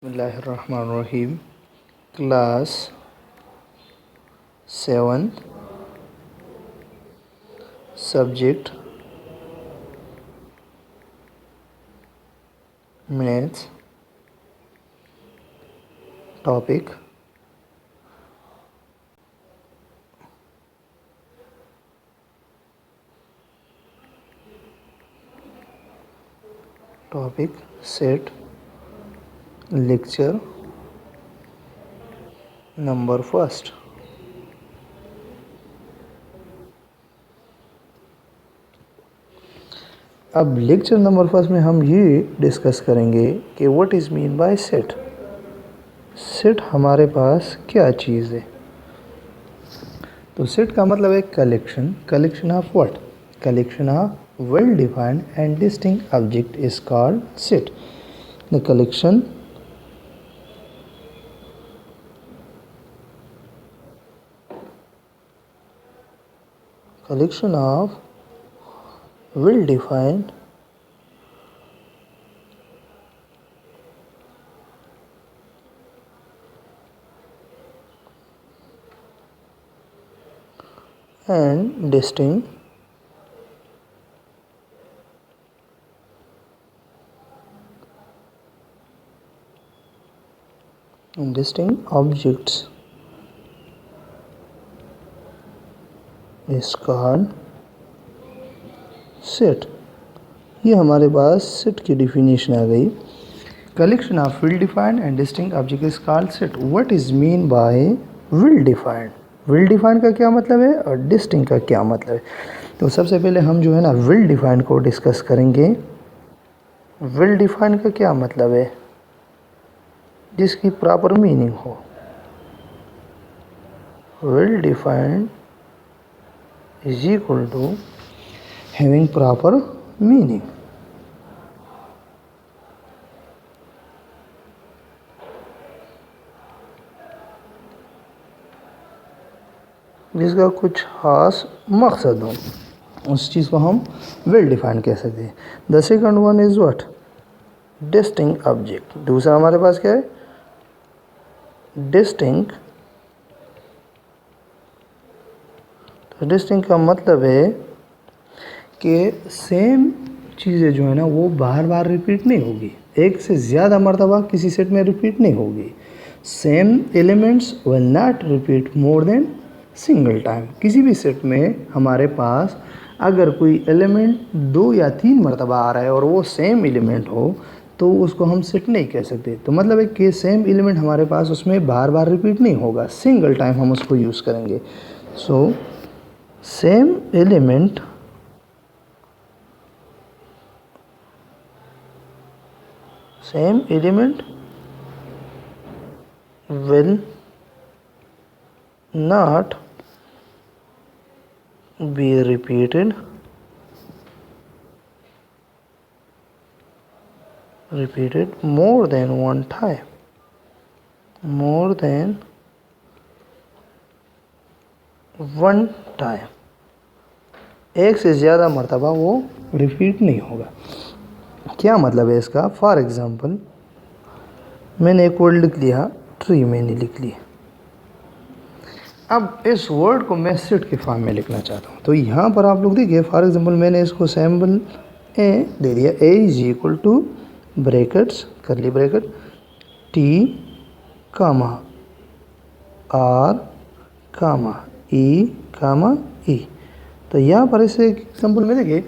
Bismillahirrahmanirrahim. Class 7th, subject minutes, topic set, lecture number first. अब lecture number first में हम ये discuss करेंगे कि what is mean by set. Set हमारे पास क्या चीज़ है। तो सेट का मतलब है collection of what, collection of well defined and distinct object is called set. The collection of well defined and distinct objects is called set. ये हमारे पास सेट की डिफिनीशन आ गई। Collection of well defined and distinct object is called set. What is mean by well defined. Well defined का क्या मतलब है और distinct का क्या मतलब है। तो सबसे पहले हम जो है ना वेल डिफाइंड को डिस्कस करेंगे। वेल डिफाइंड का क्या मतलब है, जिसकी प्रॉपर मीनिंग हो। Well defined is equal to having proper meaning। जिसका कुछ खास मकसद हो, उस चीज़ को हम वेल डिफाइंड कह सकते हैं। The second one is what, distinct object. दूसरा हमारे पास क्या है, डिस्टिंक्ट। तो डिस्टिंक्ट का मतलब है कि सेम चीज़ें जो है ना वो बार बार रिपीट नहीं होगी, एक से ज़्यादा मरतबा किसी सेट में रिपीट नहीं होगी। Same elements will not repeat more than single time. किसी भी सेट में हमारे पास अगर कोई एलिमेंट 2 या 3 मरतबा आ रहा है और वो सेम एलिमेंट हो तो उसको हम सेट नहीं कह सकते। तो मतलब है कि सेम एलिमेंट हमारे पास उसमें बार बार रिपीट नहीं होगा, सिंगल टाइम हम उसको यूज़ करेंगे। So same element will not be repeated more than one time, एक से ज़्यादा मरतबा वो रिपीट नहीं होगा। क्या मतलब है इसका। फॉर एग्ज़ाम्पल मैंने एक वर्ड लिख लिया, ट्री मैंने लिख लिया। अब इस वर्ड को मैं सेट के फॉर्म में लिखना चाहता हूँ। तो यहाँ पर आप लोग देखिए, फॉर एग्ज़ाम्पल मैंने इसको सैम्पल ए दे दिया। A is equal to brackets, curly bracket, t comma r comma e. तो यहाँ पर इस एग्जाम्पल में देखिए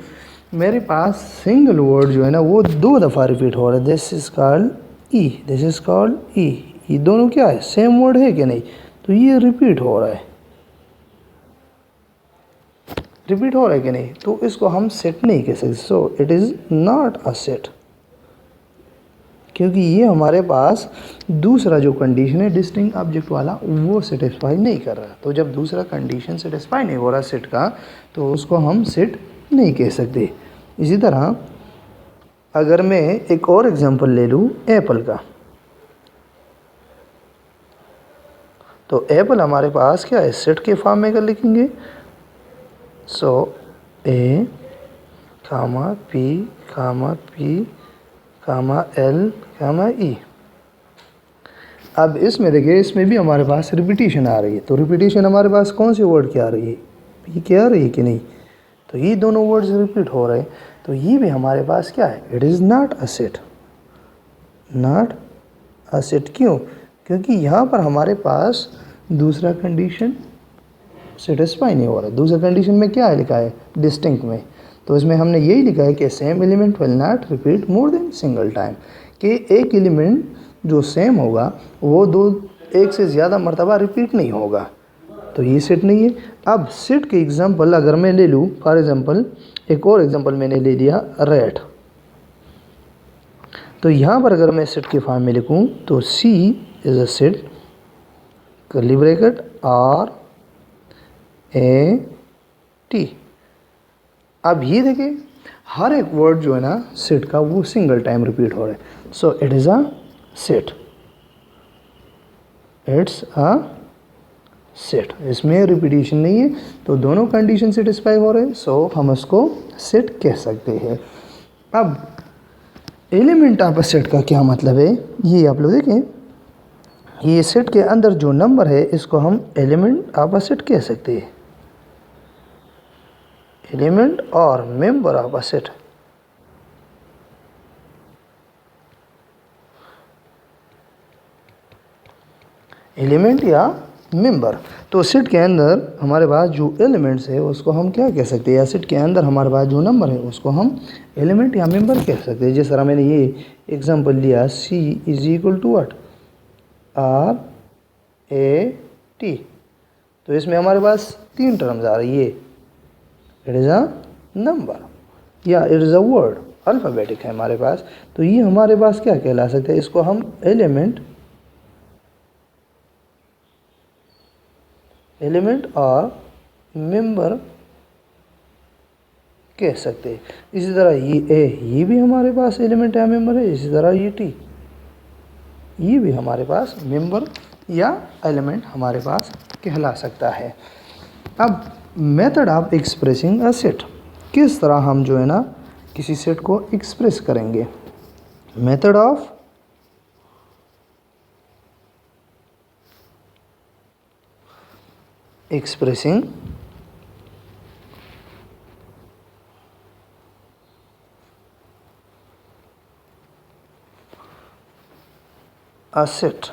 मेरे पास सिंगल वर्ड जो है ना वो 2 दफ़ा रिपीट हो रहा है। This is called E, this is called ई। ये दोनों क्या है, सेम वर्ड है कि नहीं। तो ये रिपीट हो रहा है कि नहीं। तो इसको हम सेट नहीं कह सकते। So it is not a set, क्योंकि ये हमारे पास दूसरा जो कंडीशन है डिस्टिंक्ट ऑब्जेक्ट वाला वो सेटिस्फाई नहीं कर रहा। तो जब दूसरा कंडीशन सेटिस्फाई नहीं हो रहा सेट का, तो उसको हम सेट नहीं कह सकते। इसी तरह अगर मैं एक और एग्जांपल ले लूँ एप्पल का, तो एप्पल हमारे पास क्या है, सेट के फॉर्म में कर लिखेंगे। सो ए पी एल ई। अब इसमें देखिए, इसमें भी हमारे पास रिपीटिशन आ रही है। तो रिपीटिशन हमारे पास कौन से वर्ड की आ रही है, पी की आ रही है कि नहीं? तो ये दोनों वर्ड्स रिपीट हो रहे हैं, तो ये भी हमारे पास क्या है, it is not a set, not a set. क्यों? क्योंकि यहाँ पर हमारे पास दूसरा कंडीशन सेटिस्फाई नहीं हो रहा है। दूसरा कंडीशन में क्या है लिखा है, डिस्टिंक्ट में, तो इसमें हमने यही लिखा है कि same element will not repeat more than single time, कि एक एलिमेंट जो सेम होगा वो एक से ज़्यादा मरतबा रिपीट नहीं होगा। तो ये सेट नहीं है। अब सेट के एग्जांपल अगर मैं ले लूँ, फॉर एग्जांपल एक और एग्जांपल मैंने ले लिया रेट। तो यहाँ पर अगर मैं सेट के फॉर्म में लिखूँ तो c is a set, curly bracket r a t. अब ये देखिए, हर एक वर्ड जो है ना सेट का वो सिंगल टाइम रिपीट हो रहा है। So it is a set, it's a set. इसमें रिपीटिशन नहीं है, तो दोनों कंडीशन सेटिस्फाई हो रहे हैं, सो हम उसको सेट कह सकते हैं। अब एलिमेंट ऑफ अ सेट का क्या मतलब है, ये आप लोग देखें, ये सेट के अंदर जो नंबर है इसको हम एलिमेंट ऑफ अ सेट कह सकते हैं, एलिमेंट और member of a set. Element या मेंबर। तो सेट के अंदर हमारे पास जो एलिमेंट्स है उसको हम क्या कह सकते हैं, या सेट के अंदर हमारे पास जो नंबर है उसको हम एलिमेंट या मेंबर कह सकते हैं। जिस तरह मैंने ये एग्जांपल लिया, c is equal to what, r a t. तो इसमें हमारे पास 3 टर्म्स आ रही है, इट इज़ अ नंबर या it is a word, alphabetic है हमारे पास। तो ये हमारे पास क्या कहला सकते हैं, इसको हम एलिमेंट और मेंबर कह सकते हैं। इसी तरह ये भी हमारे पास एलिमेंट या मेंबर है। इसी तरह ये टी, ये भी हमारे पास मेंबर या एलिमेंट हमारे पास कहला सकता है। अब method of expressing a set, किस तरह हम जो है ना किसी सेट को एक्सप्रेस करेंगे। Method of expressing a set,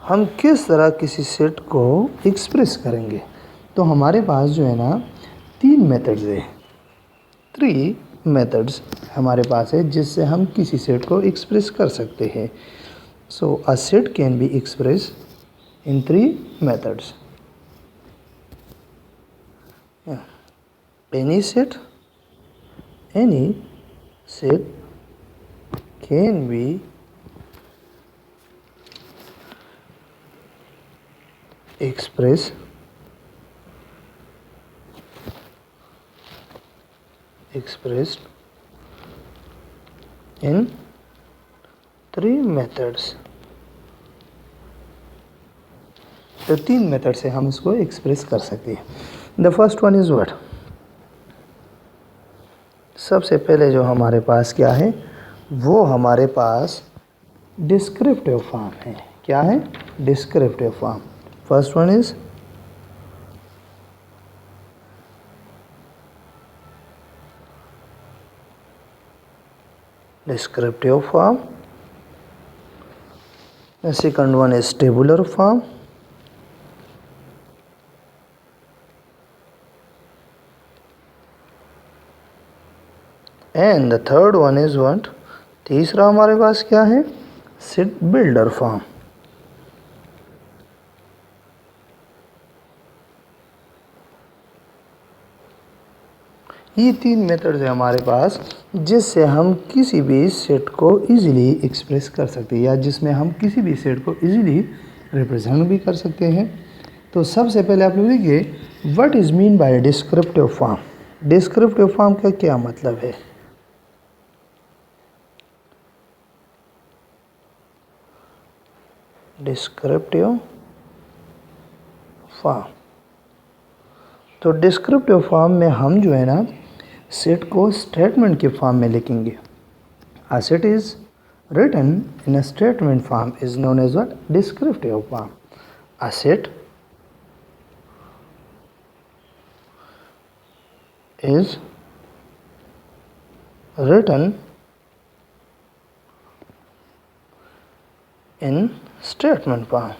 हम किस तरह किसी सेट को एक्सप्रेस करेंगे। तो हमारे पास जो है ना 3 मेथड्स है, 3 मेथड्स हमारे पास है जिससे हम किसी सेट को एक्सप्रेस कर सकते हैं। So a set can be express in 3 methods. Any set can be expressed in 3 methods. तो 3 मेथड से हम इसको एक्सप्रेस कर सकते हैं। The first one is what, सबसे पहले जो हमारे पास क्या है, वो हमारे पास डिस्क्रिप्टिव फॉर्म है। क्या है, descriptive form. First one is descriptive form, the second one is tabular form, and the third one is what, तीसरा हमारे पास क्या है, सेट बिल्डर फॉर्म। ये 3 मेथड्स है हमारे पास जिससे हम किसी भी सेट को इजीली एक्सप्रेस कर सकते हैं, या जिसमें हम किसी भी सेट को इजीली रिप्रेजेंट भी कर सकते हैं। तो सबसे पहले आप लोग देखिए, what is mean by descriptive form. Descriptive form का क्या मतलब है। डिस्क्रिप्टिव फॉर्म, तो डिस्क्रिप्टिव फॉर्म में हम जो है ना सेट को स्टेटमेंट के फॉर्म में लिखेंगे। A set is written in a statement form is known as what? Descriptive form. A set is written in statement form.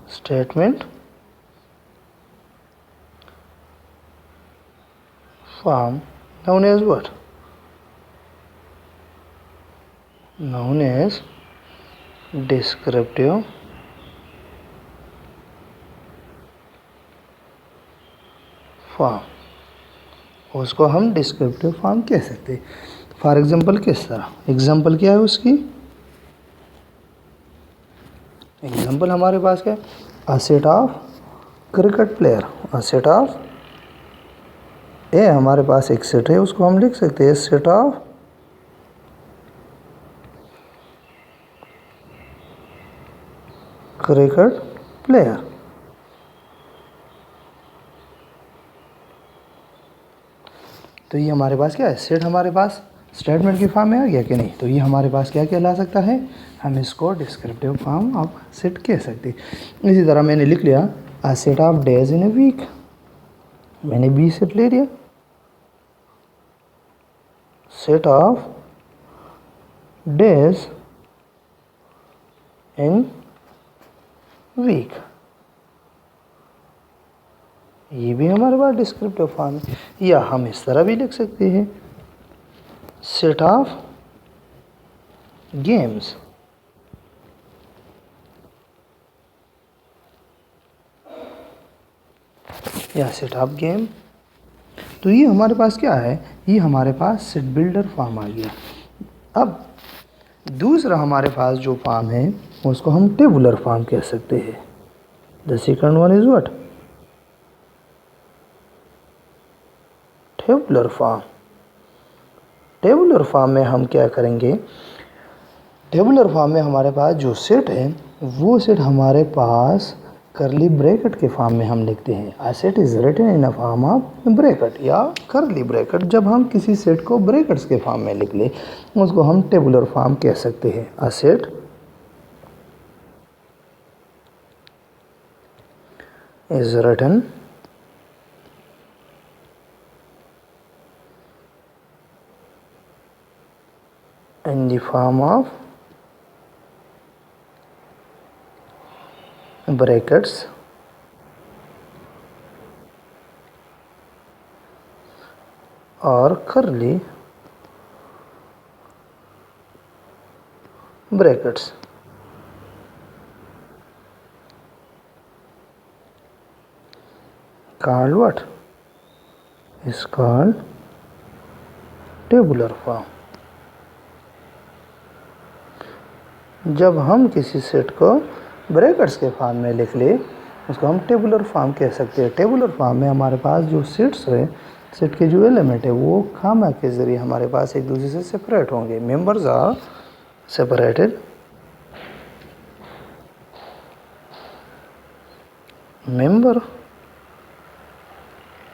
Statement form known as what? Known as descriptive form. उसको हम descriptive form कह सकते हैं. For example किस तरह? Example क्या है उसकी? एग्जांपल हमारे पास क्या है? A set of cricket player. A set of a हमारे पास एक सेट है, उसको हम लिख सकते हैं सेट ऑफ क्रिकेट प्लेयर. तो ये हमारे पास क्या है? सेट हमारे पास स्टेटमेंट की फॉर्म में आ गया कि नहीं? तो ये हमारे पास क्या कहला सकता है? हम इसको डिस्क्रिप्टिव फॉर्म ऑफ सेट कह सकते हैं. इसी तरह मैंने लिख लिया a set of days in a week. मैंने बी सेट ले लिया. Set of days in week. ये भी हमारे पास डिस्क्रिप्टिव फॉर्म है. या हम इस तरह भी लिख सकते हैं सेट ऑफ गेम्स. या सेट ऑफ गेम. तो ये हमारे पास क्या है? ये हमारे पास सेट बिल्डर फॉर्म आ गया. अब दूसरा हमारे पास जो फॉर्म है उसको हम टेबुलर फॉर्म कह सकते हैं. The second one is what? Tabular form. Tabular form में हम क्या करेंगे? टेबुलर फॉर्म में हमारे पास जो सेट है वो सेट हमारे पास करली ब्रैकेट के फॉर्म में हम लिखते हैं. A set is written in a form of bracket या करली ब्रैकेट. जब हम किसी सेट को ब्रैकेट्स के फॉर्म में लिख ले उसको हम टेबुलर फॉर्म कह सकते हैं. A set is written in the form of brackets or curly brackets. Called what? Is called tabular form. जब हम किसी सेट को ब्रैकेट्स के फॉर्म में लिख ले उसको हम टेबुलर फॉर्म कह सकते हैं. टेबुलर फॉर्म में हमारे पास जो सेट्स है, सेट के जो एलिमेंट है वो कामा के ज़रिए हमारे पास एक दूसरे से सेपरेट होंगे. Members are separated.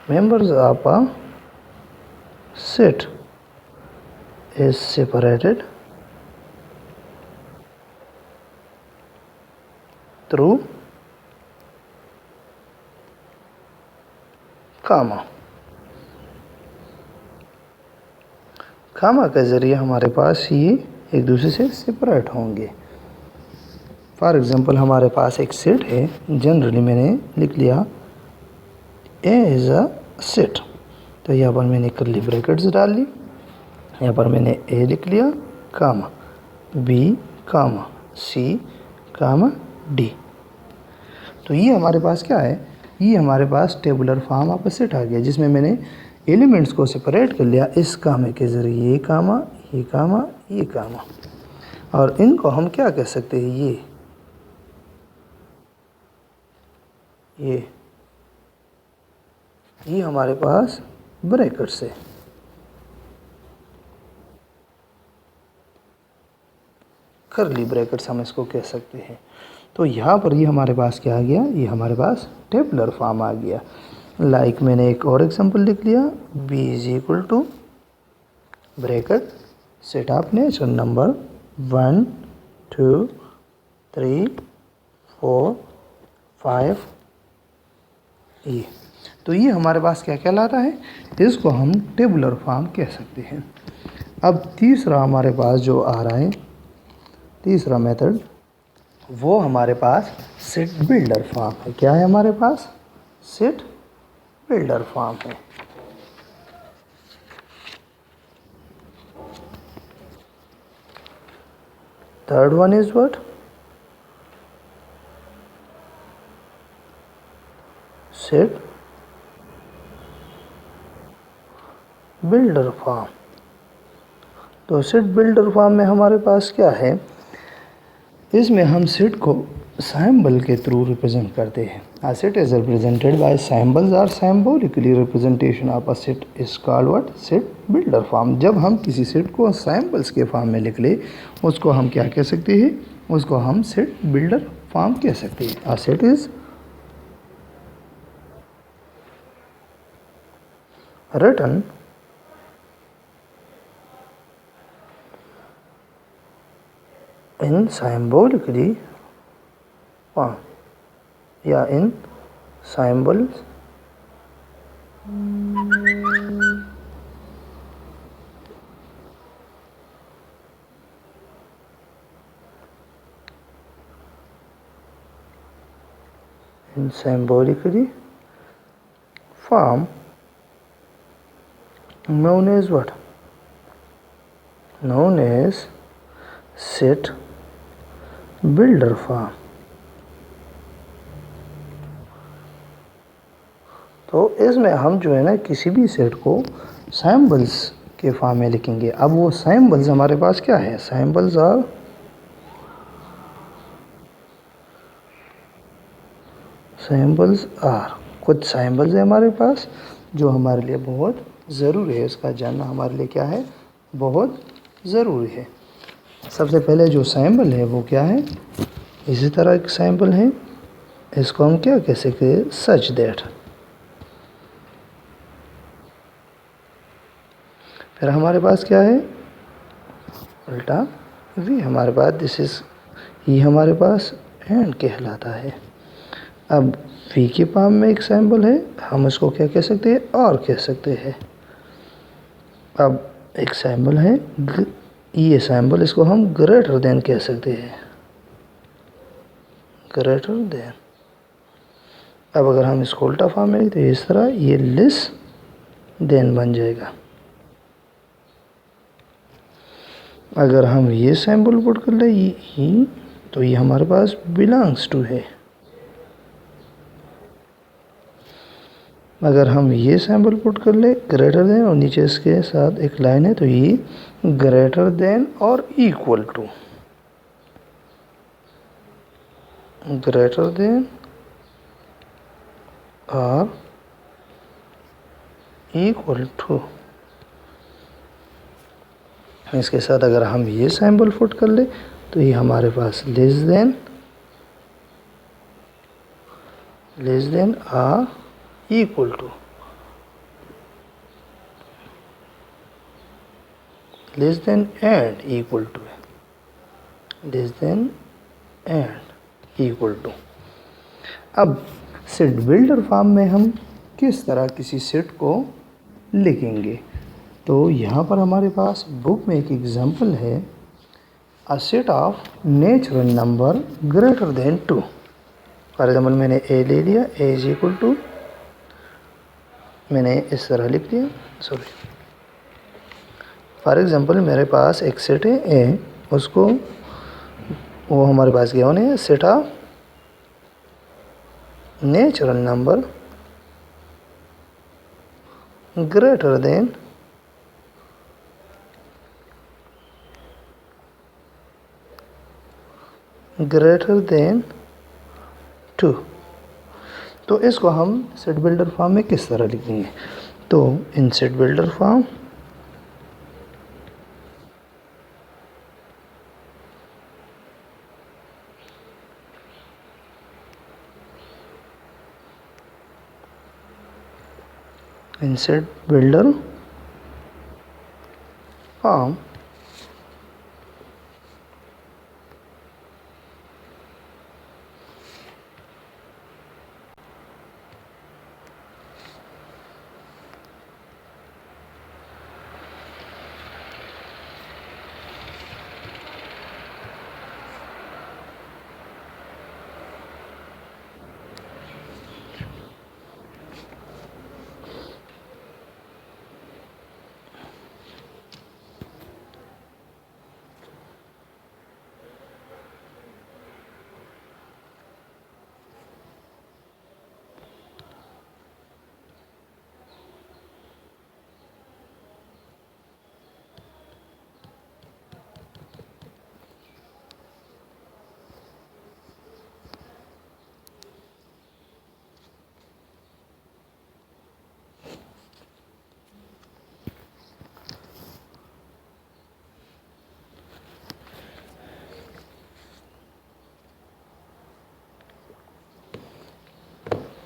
members of a set is separated through comma. Comma के ज़रिए हमारे पास ये एक दूसरे से सेपरेट होंगे. फॉर एग्ज़ाम्पल हमारे पास एक सेट है. जनरली मैंने लिख लिया ए इज़ अ सेट. तो यहाँ पर मैंने करली ब्रैकेट्स डाल ली. यहाँ पर मैंने ए लिख लिया कामा बी कामा सी कामा डी. तो ये हमारे पास क्या है? ये हमारे पास टेबुलर फॉर्म ऑफ सेट आ गया जिसमें मैंने एलिमेंट्स को सेपरेट कर लिया इस कामे के ज़रिए. ये कामा ये कामा ये कामा. और इनको हम क्या कह सकते हैं? ये हमारे पास ब्रैकेट्स है. करली ब्रैकेट्स हम इसको कह सकते हैं. तो यहाँ पर ये हमारे पास क्या आ गया? ये हमारे पास टेबुलर फॉर्म आ गया. लाइक मैंने एक और एग्जांपल लिख लिया, b is equal to bracket set of natural number 1 2 3 4 5 ये। तो ये हमारे पास क्या कहलाता है, इसको हम टेबुलर फॉर्म कह सकते हैं। अब तीसरा हमारे पास जो आ रहा है, तीसरा मेथड, वो हमारे पास सेट बिल्डर फॉर्म है। क्या है हमारे पास, सेट बिल्डर फॉर्म है। Third one is what, set builder form. तो सेट बिल्डर फॉर्म में हमारे पास क्या है, इसमें हम सेट को सिंबल के थ्रू रिप्रेजेंट करते हैं। A set is represented by symbols or symbolically representation of a set is called what, set builder form। जब हम किसी सेट को सिंबल्स के फॉर्म में लिख ले, उसको हम क्या कह सकते हैं, उसको हम सेट बिल्डर फॉर्म कह सकते हैं। A set is written in symbolically form या in symbols in symbolically form known as what, known as set builder form. तो इसमें हम जो है ना किसी भी सेट को सिंबल्स के फॉर्म में लिखेंगे। अब वो सिंबल्स हमारे पास क्या है, सिंबल्स आर कुछ सिंबल्स है हमारे पास जो हमारे लिए बहुत ज़रूरी है, इसका जानना हमारे लिए क्या है, बहुत ज़रूरी है। सबसे पहले जो सिंबल है वो क्या है, इसी तरह एक सिंबल है, इसको हम क्या कह सकते हैं, सच दैट। फिर हमारे पास क्या है, उल्टा वी हमारे पास, दिस इज ये हमारे पास एंड कहलाता है। अब वी के फॉर्म में एक सिंबल है, हम इसको क्या कह सकते हैं, और कह सकते हैं। अब एक सिंबल है ये सिंबल, इसको हम ग्रेटर देन कह सकते हैं, ग्रेटर देन। अब अगर हम इसको उल्टा फॉर्म में तो इस तरह ये लेस देन बन जाएगा। अगर हम ये सिंबल पुट कर ले ही, तो ये हमारे पास बिलोंग्स टू है। अगर हम ये सिंबल पुट कर ले ग्रेटर देन और नीचे इसके साथ एक लाइन है, तो ये ग्रेटर देन और इक्वल टू, ग्रेटर देन और इक्वल टू। इसके साथ अगर हम ये सिंबल पुट कर ले तो ये हमारे पास लेस देन और equal to, less than and equal to है, less than and equal to. अब सेट बिल्डर फॉर्म में हम किस तरह किसी सेट को लिखेंगे, तो यहाँ पर हमारे पास बुक में एक एग्जांपल है, a set of natural number greater then 2। For example मैंने ए ले लिया, ए इज इक्वल टू, मैंने इस तरह लिख दिया, सॉरी। फॉर एग्जांपल मेरे पास एक सेट है ए, उसको वो हमारे पास क्या होने है, set of natural number greater than two. तो इसको हम सेट बिल्डर फॉर्म में किस तरह लिखेंगे, तो in set builder form in set builder form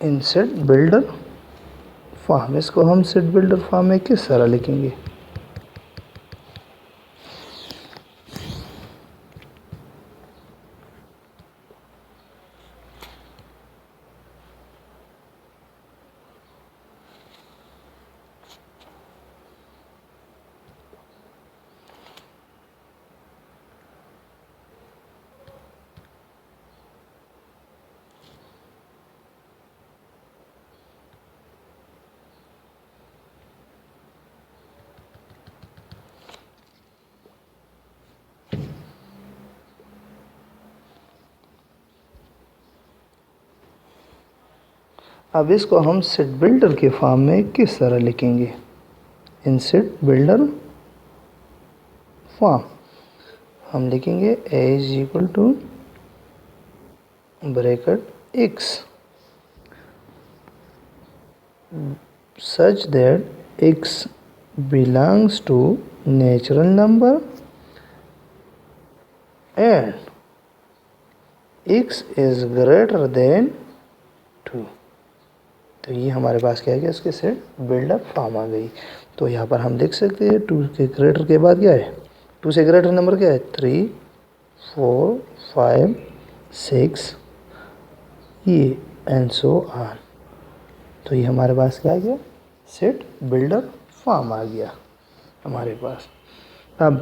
in set builder form, इसको हम सेट बिल्डर फॉर्म में किस तरह लिखेंगे? अब इसको हम सेट बिल्डर के फॉर्म में किस तरह लिखेंगे? इंसेट बिल्डर फॉर्म हम लिखेंगे a is equal to bracket x such that x belongs to natural number and x is greater than 2। तो ये हमारे पास क्या है कि इसके सेट बिल्डर फॉर्म आ गई। तो यहाँ पर हम लिख सकते हैं 2 के ग्रेटर के बाद क्या है, 2 से ग्रेटर नंबर क्या है, 3 4 5 6 ये एंड सो ऑन। तो ये हमारे पास क्या आ गया, सेट बिल्डर फॉर्म आ गया हमारे पास। अब